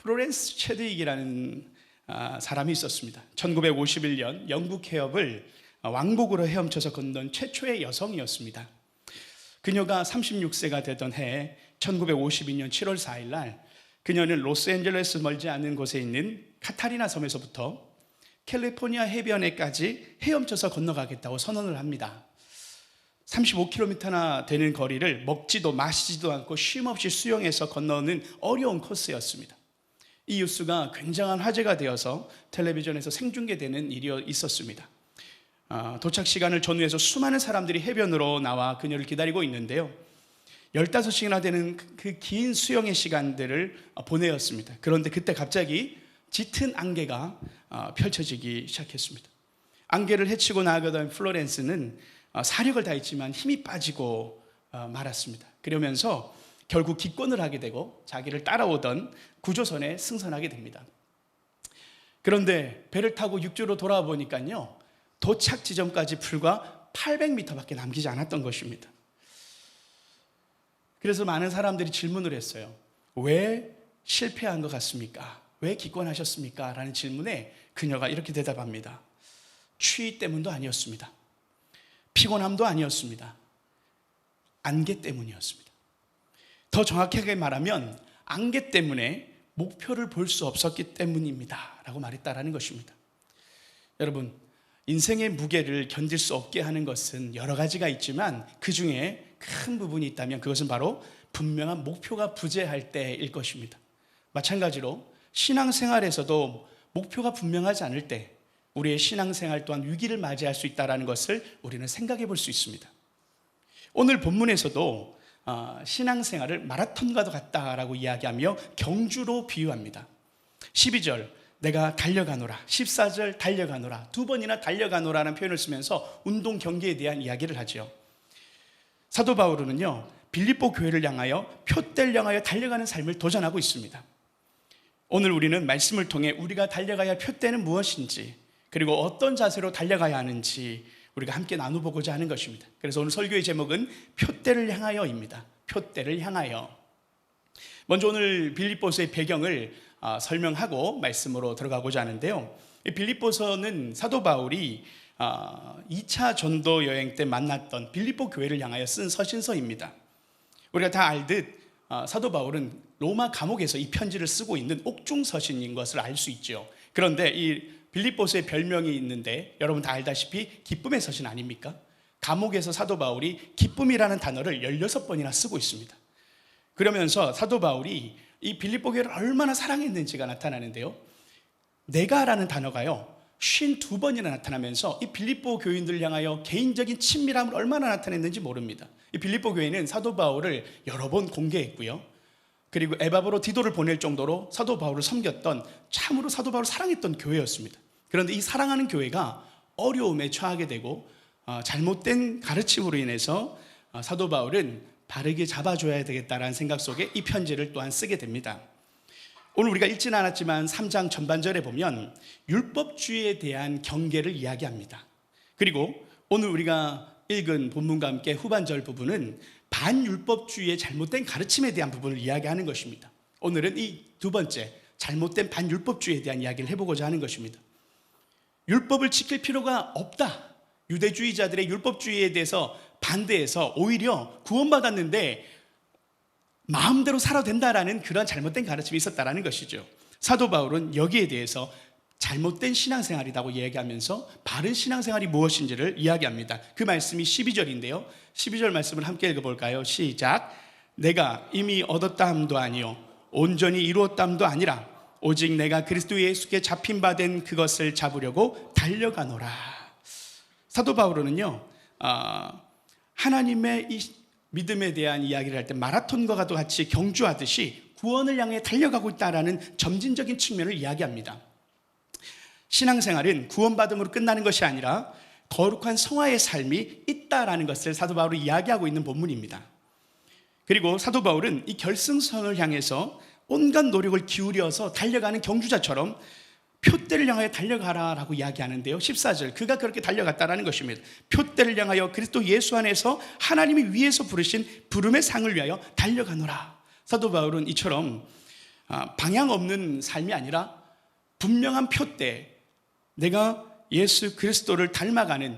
플로렌스 체드윅이라는 사람이 있었습니다. 1951년 영국 해협을 왕복으로 헤엄쳐서 건넌 최초의 여성이었습니다. 그녀가 36세가 되던 해 1952년 7월 4일 날 그녀는 로스앤젤레스 멀지 않은 곳에 있는 카타리나 섬에서부터 캘리포니아 해변에까지 헤엄쳐서 건너가겠다고 선언을 합니다. 35km나 되는 거리를 먹지도 마시지도 않고 쉼없이 수영해서 건너는 어려운 코스였습니다. 이 뉴스가 굉장한 화제가 되어서 텔레비전에서 생중계되는 일이 있었습니다. 도착 시간을 전후해서 수많은 사람들이 해변으로 나와 그녀를 기다리고 있는데요, 15시간이나 되는 그 긴 수영의 시간들을 보내었습니다. 그런데 그때 갑자기 짙은 안개가 펼쳐지기 시작했습니다. 안개를 헤치고 나아가던 플로렌스는 사력을 다했지만 힘이 빠지고 말았습니다. 그러면서 결국 기권을 하게 되고 자기를 따라오던 구조선에 승선하게 됩니다. 그런데 배를 타고 육지로 돌아와 보니까요, 도착 지점까지 불과 800m밖에 남기지 않았던 것입니다. 그래서 많은 사람들이 질문을 했어요. 왜 실패한 것 같습니까? 왜 기권하셨습니까? 라는 질문에 그녀가 이렇게 대답합니다. 추위 때문도 아니었습니다. 피곤함도 아니었습니다. 안개 때문이었습니다. 더 정확하게 말하면 안개 때문에 목표를 볼 수 없었기 때문입니다 라고 말했다라는 것입니다. 여러분, 인생의 무게를 견딜 수 없게 하는 것은 여러 가지가 있지만 그 중에 큰 부분이 있다면 그것은 바로 분명한 목표가 부재할 때일 것입니다. 마찬가지로 신앙생활에서도 목표가 분명하지 않을 때 우리의 신앙생활 또한 위기를 맞이할 수 있다는 것을 우리는 생각해 볼 수 있습니다. 오늘 본문에서도 신앙생활을 마라톤과도 같다라고 이야기하며 경주로 비유합니다. 12절 내가 달려가노라, 14절 달려가노라, 두 번이나 달려가노라는 표현을 쓰면서 운동 경기에 대한 이야기를 하죠. 사도 바울은요, 빌립보 교회를 향하여 표대를 향하여 달려가는 삶을 도전하고 있습니다. 오늘 우리는 말씀을 통해 우리가 달려가야 할 표대는 무엇인지, 그리고 어떤 자세로 달려가야 하는지 우리가 함께 나눠보고자 하는 것입니다. 그래서 오늘 설교의 제목은 표대를 향하여입니다. 표대를 향하여. 먼저 오늘 빌립보서의 배경을 설명하고 말씀으로 들어가고자 하는데요, 빌립보서는 사도 바울이 2차 전도 여행 때 만났던 빌립보 교회를 향하여 쓴 서신서입니다. 우리가 다 알듯 사도 바울은 로마 감옥에서 이 편지를 쓰고 있는 옥중 서신인 것을 알 수 있죠. 그런데 이 빌립보서의 별명이 있는데 여러분 다 알다시피 기쁨의 서신 아닙니까? 감옥에서 사도 바울이 기쁨이라는 단어를 16번이나 쓰고 있습니다. 그러면서 사도 바울이 이 빌립보 교회를 얼마나 사랑했는지가 나타나는데요, 내가라는 단어가요 52번이나 나타나면서 이 빌립보 교인들을 향하여 개인적인 친밀함을 얼마나 나타냈는지 모릅니다. 이 빌립보 교회는 사도 바울을 여러 번 공개했고요, 그리고 에바브로 디도를 보낼 정도로 사도 바울을 섬겼던, 참으로 사도 바울을 사랑했던 교회였습니다. 그런데 이 사랑하는 교회가 어려움에 처하게 되고 잘못된 가르침으로 인해서 사도 바울은 바르게 잡아줘야 되겠다라는 생각 속에 이 편지를 또한 쓰게 됩니다. 오늘 우리가 읽지는 않았지만 3장 전반절에 보면 율법주의에 대한 경계를 이야기합니다. 그리고 오늘 우리가 읽은 본문과 함께 후반절 부분은 반율법주의의 잘못된 가르침에 대한 부분을 이야기하는 것입니다. 오늘은 이 두 번째, 잘못된 반율법주의에 대한 이야기를 해보고자 하는 것입니다. 율법을 지킬 필요가 없다, 유대주의자들의 율법주의에 대해서 반대해서 오히려 구원받았는데 마음대로 살아도 된다라는 그런 잘못된 가르침이 있었다라는 것이죠. 사도 바울은 여기에 대해서 잘못된 신앙생활이라고 이야기하면서 바른 신앙생활이 무엇인지를 이야기합니다. 그 말씀이 12절인데요 12절 말씀을 함께 읽어볼까요? 시작. 내가 이미 얻었다 함도 아니요 온전히 이루었다 함도 아니라 오직 내가 그리스도 예수께 잡힌 바 된 그것을 잡으려고 달려가노라. 사도 바울은요 하나님의 이 믿음에 대한 이야기를 할 때 마라톤과 같이 경주하듯이 구원을 향해 달려가고 있다는 점진적인 측면을 이야기합니다. 신앙생활은 구원받음으로 끝나는 것이 아니라 거룩한 성화의 삶이 있다라는 것을 사도 바울이 이야기하고 있는 본문입니다. 그리고 사도 바울은 이 결승선을 향해서 온갖 노력을 기울여서 달려가는 경주자처럼 표대를 향하여 달려가라라고 이야기하는데요 14절, 그가 그렇게 달려갔다라는 것입니다. 표대를 향하여 그리스도 예수 안에서 하나님이 위에서 부르신 부름의 상을 위하여 달려가노라. 사도 바울은 이처럼 방향 없는 삶이 아니라 분명한 표대, 내가 예수 그리스도를 닮아가는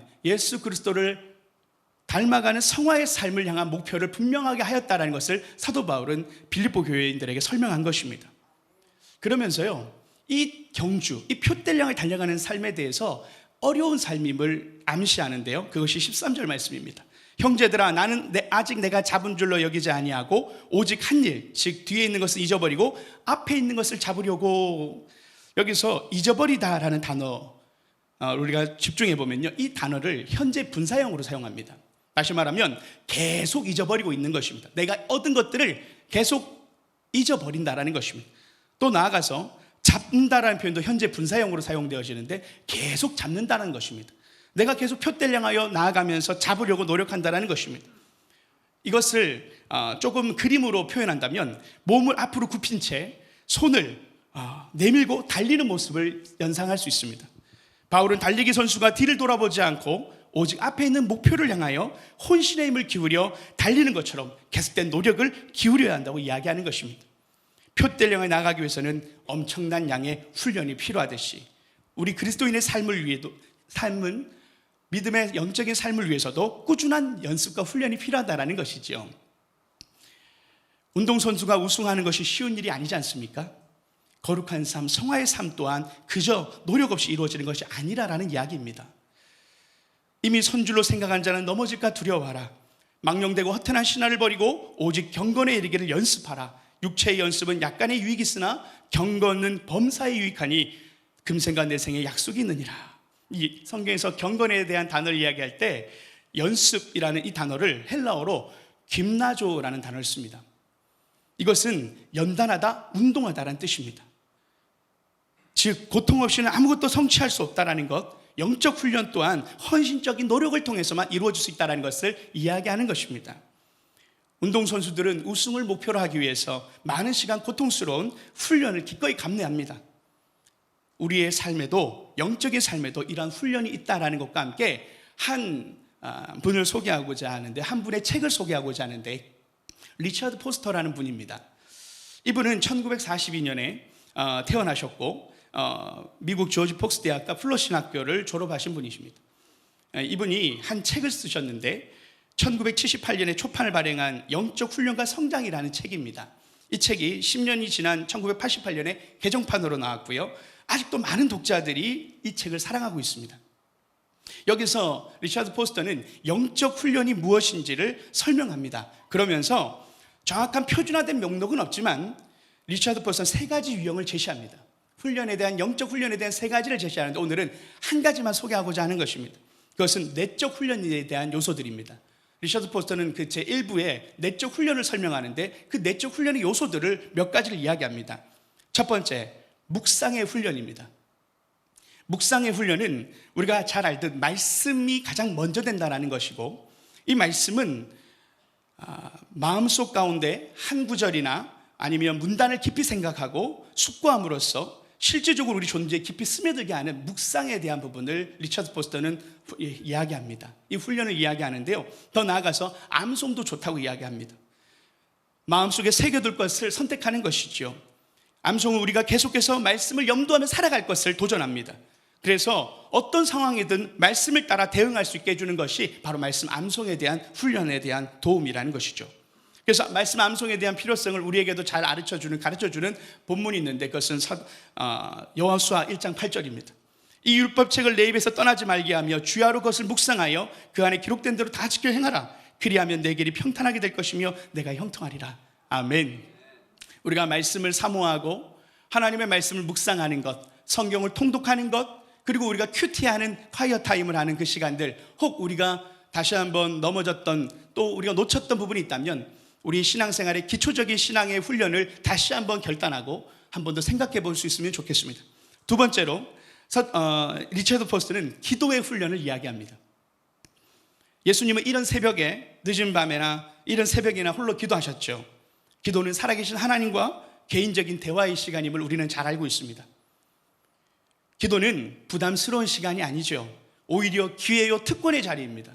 성화의 삶을 향한 목표를 분명하게 하였다는 것을 사도 바울은 빌립보 교회인들에게 설명한 것입니다. 그러면서요, 이 경주, 이 표대를 향해 달려가는 삶에 대해서 어려운 삶임을 암시하는데요, 그것이 13절 말씀입니다. 형제들아, 나는 아직 내가 잡은 줄로 여기지 아니하고 오직 한 일, 즉 뒤에 있는 것을 잊어버리고 앞에 있는 것을 잡으려고. 여기서 잊어버리다라는 단어, 우리가 집중해 보면요, 이 단어를 현재 분사형으로 사용합니다. 다시 말하면 계속 잊어버리고 있는 것입니다. 내가 얻은 것들을 계속 잊어버린다라는 것입니다. 또 나아가서 잡는다라는 표현도 현재 분사형으로 사용되어지는데 계속 잡는다는 것입니다. 내가 계속 표대를 향하여 나아가면서 잡으려고 노력한다는 것입니다. 이것을 조금 그림으로 표현한다면 몸을 앞으로 굽힌 채 손을 내밀고 달리는 모습을 연상할 수 있습니다. 바울은 달리기 선수가 뒤를 돌아보지 않고 오직 앞에 있는 목표를 향하여 혼신의 힘을 기울여 달리는 것처럼 계속된 노력을 기울여야 한다고 이야기하는 것입니다. 표대를 향해 나가기 위해서는 엄청난 양의 훈련이 필요하듯이 우리 그리스도인의 삶은 믿음의 영적인 삶을 위해서도 꾸준한 연습과 훈련이 필요하다는 것이죠. 운동선수가 우승하는 것이 쉬운 일이 아니지 않습니까? 거룩한 삶, 성화의 삶 또한 그저 노력 없이 이루어지는 것이 아니라는 이야기입니다. 이미 선줄로 생각한 자는 넘어질까 두려워하라. 망령되고 허탄한 신화를 버리고 오직 경건에 이르기를 연습하라. 육체의 연습은 약간의 유익이 있으나 경건은 범사에 유익하니 금생과 내생에 약속이 있느니라. 이 성경에서 경건에 대한 단어를 이야기할 때 연습이라는 이 단어를 헬라어로 김나조라는 단어를 씁니다. 이것은 연단하다, 운동하다라는 뜻입니다. 즉 고통 없이는 아무것도 성취할 수 없다라는 것, 영적 훈련 또한 헌신적인 노력을 통해서만 이루어질 수 있다는 것을 이야기하는 것입니다. 운동선수들은 우승을 목표로 하기 위해서 많은 시간 고통스러운 훈련을 기꺼이 감내합니다. 우리의 삶에도, 영적인 삶에도 이러한 훈련이 있다는 것과 함께 한 분을 소개하고자 하는데, 한 분의 책을 소개하고자 하는데, 리처드 포스터라는 분입니다. 이분은 1942년에 태어나셨고 미국 조지 폭스 대학과 플러신 학교를 졸업하신 분이십니다. 이분이 한 책을 쓰셨는데 1978년에 초판을 발행한 영적 훈련과 성장이라는 책입니다. 이 책이 10년이 지난 1988년에 개정판으로 나왔고요, 아직도 많은 독자들이 이 책을 사랑하고 있습니다. 여기서 리처드 포스터는 영적 훈련이 무엇인지를 설명합니다. 그러면서 정확한 표준화된 명록은 없지만 리처드 포스터는 세 가지 유형을 제시합니다. 영적 훈련에 대한 세 가지를 제시하는데 오늘은 한 가지만 소개하고자 하는 것입니다. 그것은 내적 훈련에 대한 요소들입니다. 리처드 포스터는 그 제1부에 내적 훈련을 설명하는데 그 내적 훈련의 요소들을 몇 가지를 이야기합니다. 첫 번째, 묵상의 훈련입니다. 묵상의 훈련은 우리가 잘 알듯 말씀이 가장 먼저 된다는 것이고, 이 말씀은 마음속 가운데 한 구절이나 아니면 문단을 깊이 생각하고 숙고함으로써 실질적으로 우리 존재에 깊이 스며들게 하는 묵상에 대한 부분을 리처드 포스터는 이야기합니다. 이 훈련을 이야기하는데요, 더 나아가서 암송도 좋다고 이야기합니다. 마음속에 새겨둘 것을 선택하는 것이죠. 암송은 우리가 계속해서 말씀을 염두하며 살아갈 것을 도전합니다. 그래서 어떤 상황이든 말씀을 따라 대응할 수 있게 해주는 것이 바로 말씀 암송에 대한 훈련에 대한 도움이라는 것이죠. 그래서 말씀 암송에 대한 필요성을 우리에게도 잘 가르쳐주는 본문이 있는데, 그것은 여호수아 1장 8절입니다. 이 율법책을 내 입에서 떠나지 말게 하며 주야로 그것을 묵상하여 그 안에 기록된 대로 다 지켜 행하라. 그리하면 내 길이 평탄하게 될 것이며 내가 형통하리라. 아멘. 우리가 말씀을 사모하고 하나님의 말씀을 묵상하는 것, 성경을 통독하는 것, 그리고 우리가 큐티하는 콰이어 타임을 하는 그 시간들, 혹 우리가 다시 한번 넘어졌던, 또 우리가 놓쳤던 부분이 있다면 우리 신앙생활의 기초적인 신앙의 훈련을 다시 한번 결단하고 한 번 더 생각해 볼 수 있으면 좋겠습니다. 두 번째로 리처드 포스터는 기도의 훈련을 이야기합니다. 예수님은 이른 새벽에, 늦은 밤에나 이른 새벽이나 홀로 기도하셨죠. 기도는 살아계신 하나님과 개인적인 대화의 시간임을 우리는 잘 알고 있습니다. 기도는 부담스러운 시간이 아니죠. 오히려 기회요 특권의 자리입니다.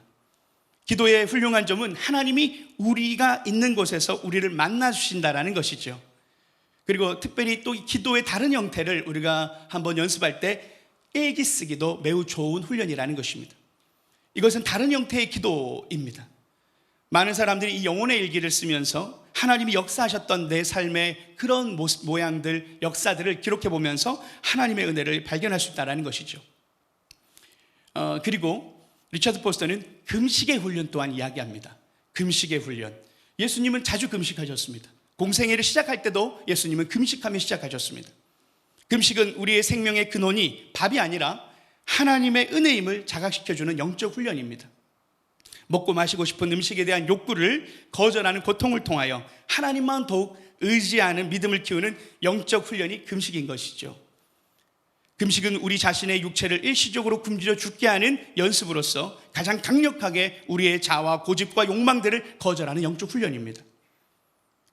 기도의 훌륭한 점은 하나님이 우리가 있는 곳에서 우리를 만나 주신다라는 것이죠. 그리고 특별히 또 기도의 다른 형태를 우리가 한번 연습할 때 일기 쓰기도 매우 좋은 훈련이라는 것입니다. 이것은 다른 형태의 기도입니다. 많은 사람들이 이 영혼의 일기를 쓰면서 하나님이 역사하셨던 내 삶의 그런 모양들, 역사들을 기록해 보면서 하나님의 은혜를 발견할 수 있다는 것이죠. 그리고 리처드 포스터는 금식의 훈련 또한 이야기합니다. 금식의 훈련. 예수님은 자주 금식하셨습니다. 공생애를 시작할 때도 예수님은 금식하며 시작하셨습니다. 금식은 우리의 생명의 근원이 밥이 아니라 하나님의 은혜임을 자각시켜주는 영적 훈련입니다. 먹고 마시고 싶은 음식에 대한 욕구를 거절하는 고통을 통하여 하나님만 더욱 의지하는 믿음을 키우는 영적 훈련이 금식인 것이죠. 금식은 우리 자신의 육체를 일시적으로 굶주려 죽게 하는 연습으로서 가장 강력하게 우리의 자아와 고집과 욕망들을 거절하는 영적 훈련입니다.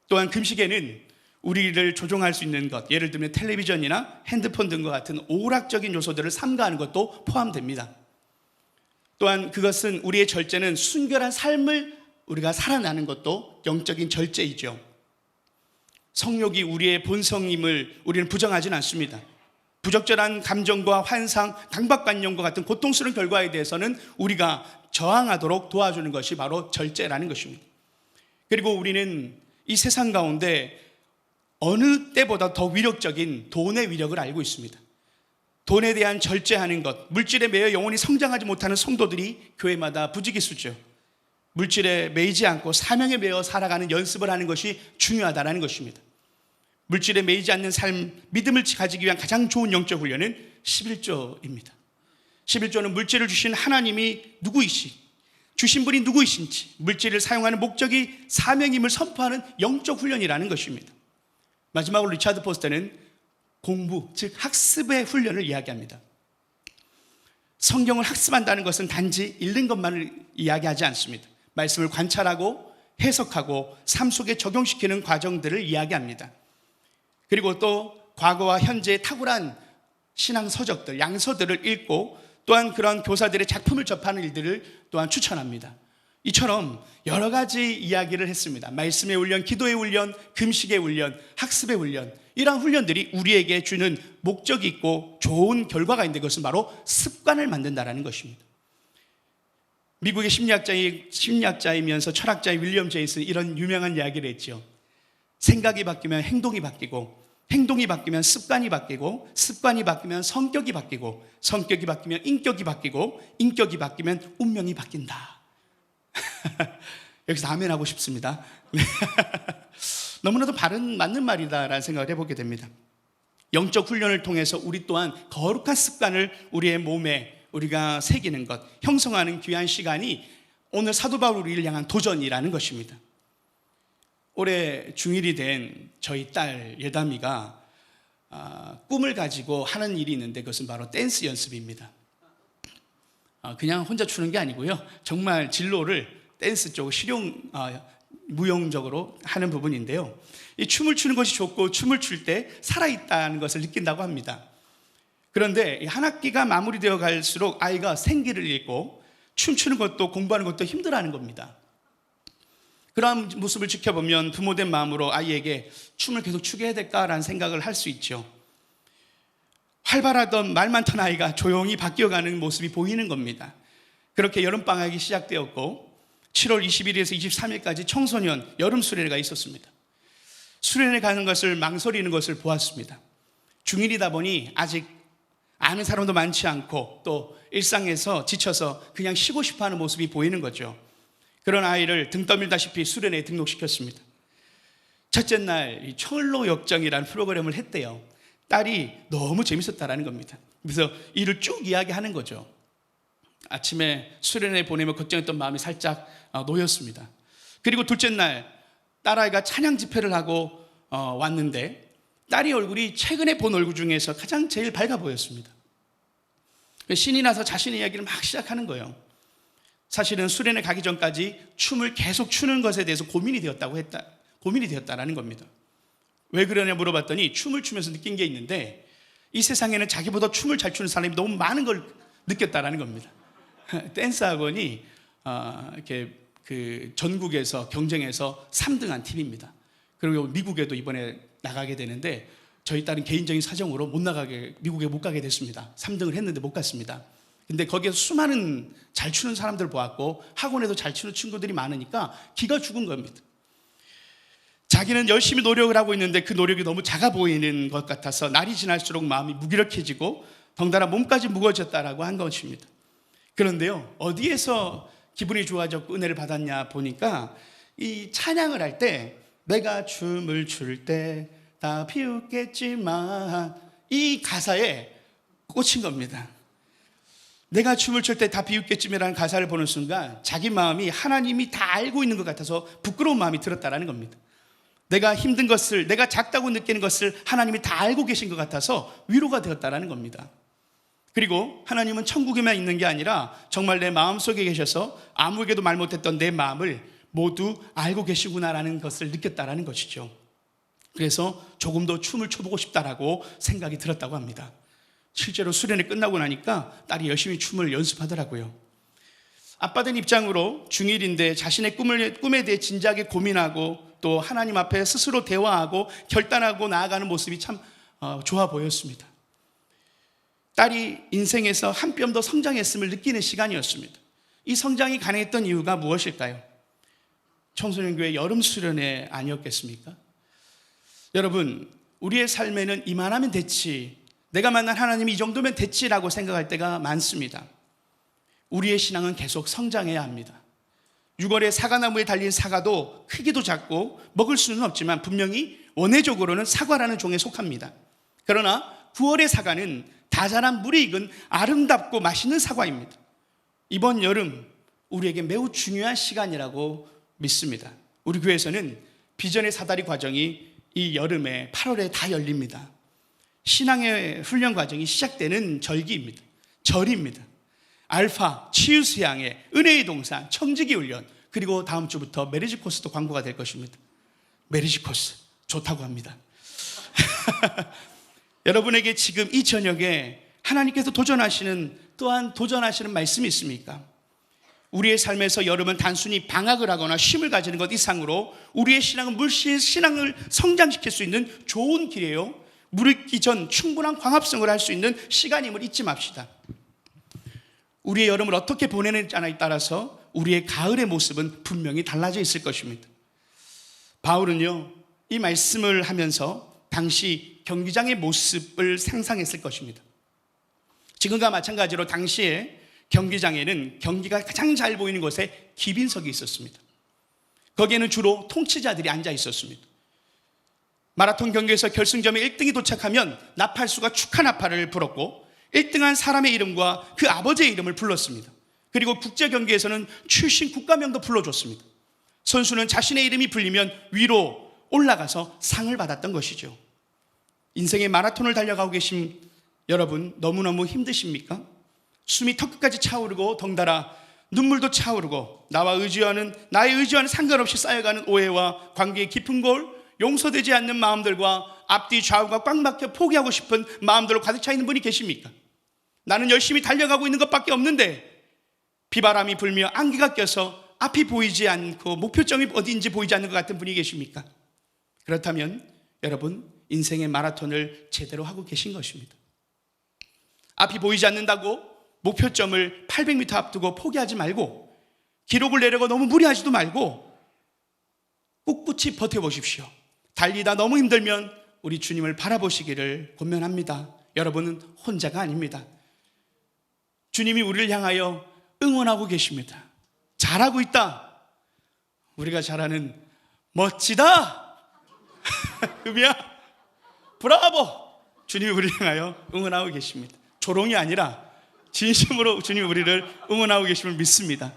또한 금식에는 우리를 조종할 수 있는 것, 예를 들면 텔레비전이나 핸드폰 등과 같은 오락적인 요소들을 삼가하는 것도 포함됩니다. 또한 그것은 우리의 절제는 순결한 삶을 우리가 살아나는 것도 영적인 절제이죠. 성욕이 우리의 본성임을 우리는 부정하지는 않습니다. 부적절한 감정과 환상, 강박관념과 같은 고통스러운 결과에 대해서는 우리가 저항하도록 도와주는 것이 바로 절제라는 것입니다. 그리고 우리는 이 세상 가운데 어느 때보다 더 위력적인 돈의 위력을 알고 있습니다. 돈에 대한 절제하는 것, 물질에 매여 영혼이 성장하지 못하는 성도들이 교회마다 부지기수죠. 물질에 매이지 않고 사명에 매여 살아가는 연습을 하는 것이 중요하다는 것입니다. 물질에 매이지 않는 삶, 믿음을 가지기 위한 가장 좋은 영적 훈련은 11조입니다. 11조는 물질을 주신 하나님이 주신 분이 누구이신지, 물질을 사용하는 목적이 사명임을 선포하는 영적 훈련이라는 것입니다. 마지막으로 리처드 포스터는 공부, 즉 학습의 훈련을 이야기합니다. 성경을 학습한다는 것은 단지 읽는 것만을 이야기하지 않습니다. 말씀을 관찰하고 해석하고 삶 속에 적용시키는 과정들을 이야기합니다. 그리고 또 과거와 현재의 탁월한 신앙 서적들, 양서들을 읽고 또한 그런 교사들의 작품을 접하는 일들을 또한 추천합니다. 이처럼 여러 가지 이야기를 했습니다. 말씀의 훈련, 기도의 훈련, 금식의 훈련, 학습의 훈련, 이러한 훈련들이 우리에게 주는 목적이 있고 좋은 결과가 있는데 그것은 바로 습관을 만든다는 것입니다. 미국의 심리학자이면서 철학자의 윌리엄 제임스는 이런 유명한 이야기를 했죠. 생각이 바뀌면 행동이 바뀌고, 행동이 바뀌면 습관이 바뀌고, 습관이 바뀌면 성격이 바뀌고, 성격이 바뀌면 인격이 바뀌고, 인격이 바뀌면 운명이 바뀐다. 여기서 아멘 하고 싶습니다. 너무나도 맞는 말이다라는 생각을 해보게 됩니다. 영적 훈련을 통해서 우리 또한 거룩한 습관을 우리의 몸에 우리가 새기는 것, 형성하는 귀한 시간이 오늘 사도 바울 우리를 향한 도전이라는 것입니다. 올해 중1이 된 저희 딸 예담이가 꿈을 가지고 하는 일이 있는데 그것은 바로 댄스 연습입니다. 그냥 혼자 추는 게 아니고요. 정말 진로를 댄스 쪽 무용적으로 하는 부분인데요. 이 춤을 추는 것이 좋고 춤을 출 때 살아있다는 것을 느낀다고 합니다. 그런데 한 학기가 마무리되어 갈수록 아이가 생기를 잃고 춤추는 것도 공부하는 것도 힘들어하는 겁니다. 그런 모습을 지켜보면 부모된 마음으로 아이에게 춤을 계속 추게 해야 될까라는 생각을 할 수 있죠. 활발하던 말 많던 아이가 조용히 바뀌어가는 모습이 보이는 겁니다. 그렇게 여름방학이 시작되었고 7월 20일에서 23일까지 청소년 여름 수련회가 있었습니다. 수련회 가는 것을 망설이는 것을 보았습니다. 중1이다 보니 아직 아는 사람도 많지 않고 또 일상에서 지쳐서 그냥 쉬고 싶어하는 모습이 보이는 거죠. 그런 아이를 등 떠밀다시피 수련회에 등록시켰습니다. 첫째 날 철로 역정이라는 프로그램을 했대요. 딸이 너무 재밌었다라는 겁니다. 그래서 이를 쭉 이야기하는 거죠. 아침에 수련회 보내며 걱정했던 마음이 살짝 놓였습니다. 그리고 둘째 날 딸아이가 찬양 집회를 하고 왔는데 딸이 얼굴이 최근에 본 얼굴 중에서 가장 제일 밝아 보였습니다. 신이 나서 자신의 이야기를 막 시작하는 거예요. 사실은 수련회 가기 전까지 춤을 계속 추는 것에 대해서 고민이 되었다라는 겁니다. 왜 그러냐 물어봤더니 춤을 추면서 느낀 게 있는데 이 세상에는 자기보다 춤을 잘 추는 사람이 너무 많은 걸 느꼈다라는 겁니다. 댄스 학원이 이렇게 그 전국에서 경쟁해서 3등한 팀입니다. 그리고 미국에도 이번에 나가게 되는데 저희 딸은 개인적인 사정으로 미국에 못 가게 됐습니다. 3등을 했는데 못 갔습니다. 근데 거기에서 수많은 잘 추는 사람들 보았고 학원에도 잘 추는 친구들이 많으니까 기가 죽은 겁니다. 자기는 열심히 노력을 하고 있는데 그 노력이 너무 작아 보이는 것 같아서 날이 지날수록 마음이 무기력해지고 덩달아 몸까지 무거워졌다라고 한 것입니다. 그런데요, 어디에서 기분이 좋아졌고 은혜를 받았냐 보니까 이 찬양을 할 때 내가 춤을 출 때 다 비웃겠지만 이 가사에 꽂힌 겁니다. 내가 춤을 출 때 다 비웃겠지만이라는 가사를 보는 순간 자기 마음이 하나님이 다 알고 있는 것 같아서 부끄러운 마음이 들었다라는 겁니다. 내가 힘든 것을, 내가 작다고 느끼는 것을 하나님이 다 알고 계신 것 같아서 위로가 되었다라는 겁니다. 그리고 하나님은 천국에만 있는 게 아니라 정말 내 마음속에 계셔서 아무에게도 말 못했던 내 마음을 모두 알고 계시구나라는 것을 느꼈다라는 것이죠. 그래서 조금 더 춤을 춰보고 싶다라고 생각이 들었다고 합니다. 실제로 수련회 끝나고 나니까 딸이 열심히 춤을 연습하더라고요. 아빠 된 입장으로 중1인데 자신의 꿈에 대해 진지하게 고민하고 또 하나님 앞에 스스로 대화하고 결단하고 나아가는 모습이 참 좋아 보였습니다. 딸이 인생에서 한 뼘 더 성장했음을 느끼는 시간이었습니다. 이 성장이 가능했던 이유가 무엇일까요? 청소년교회 여름 수련회 아니었겠습니까? 여러분, 우리의 삶에는 이만하면 됐지, 내가 만난 하나님이 이 정도면 됐지라고 생각할 때가 많습니다. 우리의 신앙은 계속 성장해야 합니다. 6월에 사과나무에 달린 사과도 크기도 작고 먹을 수는 없지만 분명히 원해적으로는 사과라는 종에 속합니다. 그러나 9월의 사과는 다 자란 물이 익은 아름답고 맛있는 사과입니다. 이번 여름 우리에게 매우 중요한 시간이라고 믿습니다. 우리 교회에서는 비전의 사다리 과정이 이 여름에 8월에 다 열립니다. 신앙의 훈련 과정이 시작되는 절기입니다. 절입니다. 알파, 치유수양의 은혜의 동산, 청지기 훈련, 그리고 다음 주부터 메리지 코스도 광고가 될 것입니다. 메리지 코스 좋다고 합니다. 여러분에게 지금 이 저녁에 하나님께서 또한 도전하시는 말씀이 있습니까? 우리의 삶에서 여름은 단순히 방학을 하거나 쉼을 가지는 것 이상으로 우리의 신앙은 물씨의 신앙을 성장시킬 수 있는 좋은 길이에요. 물 익기 전 충분한 광합성을 할 수 있는 시간임을 잊지 맙시다. 우리의 여름을 어떻게 보내느냐에 따라서 우리의 가을의 모습은 분명히 달라져 있을 것입니다. 바울은요, 이 말씀을 하면서 당시 경기장의 모습을 상상했을 것입니다. 지금과 마찬가지로 당시에 경기장에는 경기가 가장 잘 보이는 곳에 기빈석이 있었습니다. 거기에는 주로 통치자들이 앉아 있었습니다. 마라톤 경기에서 결승점에 1등이 도착하면 나팔수가 축하 나팔을 불었고 1등한 사람의 이름과 그 아버지의 이름을 불렀습니다. 그리고 국제 경기에서는 출신 국가명도 불러줬습니다. 선수는 자신의 이름이 불리면 위로 올라가서 상을 받았던 것이죠. 인생의 마라톤을 달려가고 계신 여러분, 너무너무 힘드십니까? 숨이 턱끝까지 차오르고 덩달아 눈물도 차오르고 나의 의지와는 상관없이 쌓여가는 오해와 관계의 깊은 골, 용서되지 않는 마음들과 앞뒤 좌우가 꽉 막혀 포기하고 싶은 마음들로 가득 차 있는 분이 계십니까? 나는 열심히 달려가고 있는 것밖에 없는데 비바람이 불며 안개가 껴서 앞이 보이지 않고 목표점이 어디인지 보이지 않는 것 같은 분이 계십니까? 그렇다면 여러분, 인생의 마라톤을 제대로 하고 계신 것입니다. 앞이 보이지 않는다고 목표점을 800m 앞두고 포기하지 말고 기록을 내려고 너무 무리하지도 말고 꿋꿋이 버텨보십시오. 달리다 너무 힘들면 우리 주님을 바라보시기를 권면합니다. 여러분은 혼자가 아닙니다. 주님이 우리를 향하여 응원하고 계십니다. 잘하고 있다. 우리가 잘하는 멋지다. 음이야. 브라보. 주님이 우리를 향하여 응원하고 계십니다. 조롱이 아니라 진심으로 주님이 우리를 응원하고 계심을 믿습니다.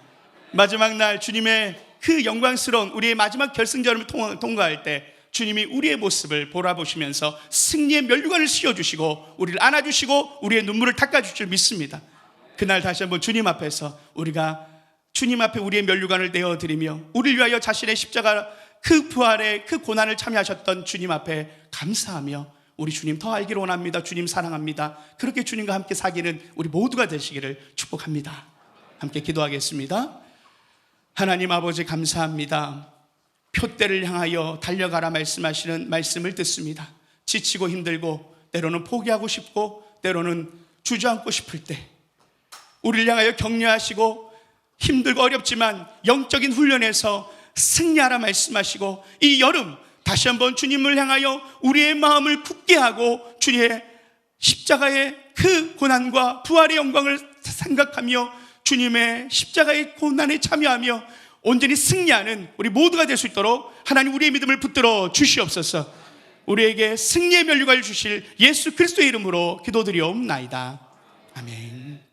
마지막 날 주님의 그 영광스러운 우리의 마지막 결승전을 통과할 때 주님이 우리의 모습을 돌아보시면서 승리의 면류관을 씌워주시고 우리를 안아주시고 우리의 눈물을 닦아주실 줄 믿습니다. 그날 다시 한번 주님 앞에서 우리가 주님 앞에 우리의 면류관을 내어드리며 우리를 위하여 자신의 십자가 그 부활의 그 고난을 참여하셨던 주님 앞에 감사하며 우리 주님 더 알기를 원합니다. 주님 사랑합니다. 그렇게 주님과 함께 사귀는 우리 모두가 되시기를 축복합니다. 함께 기도하겠습니다. 하나님 아버지 감사합니다. 표대를 향하여 달려가라 말씀하시는 말씀을 듣습니다. 지치고 힘들고 때로는 포기하고 싶고 때로는 주저앉고 싶을 때 우리를 향하여 격려하시고 힘들고 어렵지만 영적인 훈련에서 승리하라 말씀하시고 이 여름 다시 한번 주님을 향하여 우리의 마음을 굳게 하고 주님의 십자가의 그 고난과 부활의 영광을 생각하며 주님의 십자가의 고난에 참여하며 온전히 승리하는 우리 모두가 될 수 있도록 하나님 우리의 믿음을 붙들어 주시옵소서. 우리에게 승리의 면류관을 주실 예수 그리스도의 이름으로 기도드리옵나이다. 아멘.